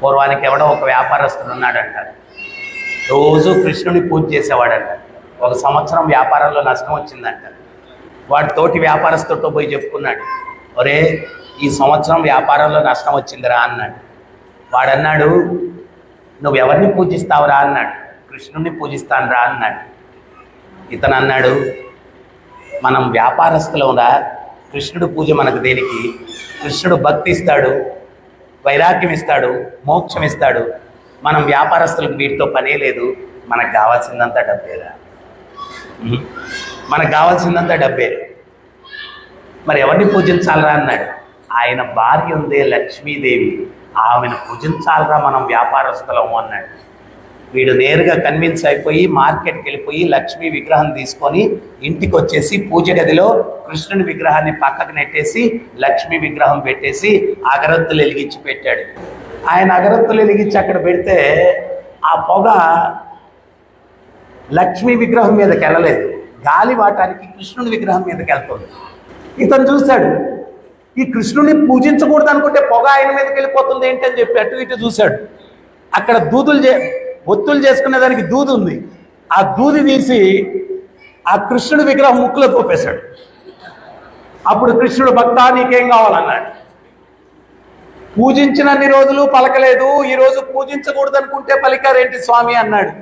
పూర్వానికి ఎవడో ఒక వ్యాపారస్తుడు ఉన్నాడంట, రోజు కృష్ణుని పూజ చేసేవాడంట. ఒక సంవత్సరం వ్యాపారంలో నష్టం వచ్చిందంట. వాడు తోటి వ్యాపారస్తుడితో పోయి చెప్పుకున్నాడు, ఒరే ఈ సంవత్సరం వ్యాపారంలో నష్టం వచ్చిందిరా అన్నాడు. వాడన్నాడు, నువ్వు ఎవరిని పూజిస్తావురా అన్నాడు. కృష్ణుడిని పూజిస్తానురా అన్నాడు. ఇతను అన్నాడు, మనం వ్యాపారస్తులంరా, కృష్ణుడు పూజ మనకు దేనికి? కృష్ణుడు భక్తి ఇస్తాడు, వైరాగ్యం ఇస్తాడు, మోక్షం ఇస్తాడు. మనం వ్యాపారస్తులకు వీటితో పనే లేదు, మనకు కావాల్సిందంతా డబ్బేరా, మనకు కావాల్సిందంతా డబ్బే. మరి ఎవరిని పూజించాలరా అన్నాడు. ఆయన భార్య ఉందే లక్ష్మీదేవి, ఆమెను పూజించాలరా మనం వ్యాపారస్తులము అన్నాడు. వీడు నేరుగా కన్విన్స్ అయిపోయి మార్కెట్కి వెళ్ళిపోయి లక్ష్మీ విగ్రహం తీసుకొని ఇంటికి వచ్చేసి పూజ గదిలో కృష్ణుని విగ్రహాన్ని పక్కకు నెట్టేసి లక్ష్మీ విగ్రహం పెట్టేసి అగరత్తులు వెలిగించి పెట్టాడు. ఆయన అగరత్తులు వెలిగించి అక్కడ పెడితే ఆ పొగ లక్ష్మీ విగ్రహం మీదకి వెళ్ళలేదు, గాలి వాటానికి కృష్ణుని విగ్రహం మీదకి వెళ్తుంది. ఇతను చూశాడు, ఈ కృష్ణుని పూజించకూడదు అనుకుంటే పొగ ఆయన మీదకి వెళ్ళిపోతుంది ఏంటని చెప్పి అటు ఇటు చూశాడు. అక్కడ ఒత్తులు చేసుకునే దానికి దూది ఉంది. ఆ దూది తీసి ఆ కృష్ణుడి విగ్రహం ముక్కులో తోపేశాడు. అప్పుడు కృష్ణుడు, భక్తా నీకేం కావాలన్నాడు. పూజించినన్ని రోజులు పలకలేదు, ఈరోజు పూజించకూడదు అనుకుంటే పలికారేంటి స్వామి అన్నాడు.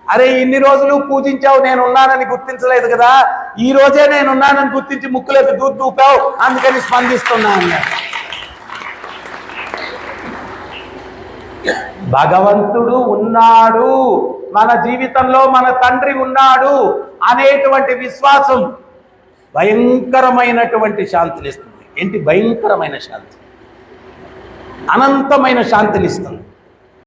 అరే ఇన్ని రోజులు పూజించావు, నేనున్నానని గుర్తించలేదు కదా, ఈ రోజే నేనున్నానని గుర్తించి ముక్కులోకి దూది దూపావు, అందుకని స్పందిస్తున్నా అన్నాడు. భగవంతుడు ఉన్నాడు, మన జీవితంలో మన తండ్రి ఉన్నాడు అనేటువంటి విశ్వాసం భయంకరమైనటువంటి శాంతినిస్తుంది. ఏంటి భయంకరమైన శాంతి? అనంతమైన శాంతినిస్తుంది.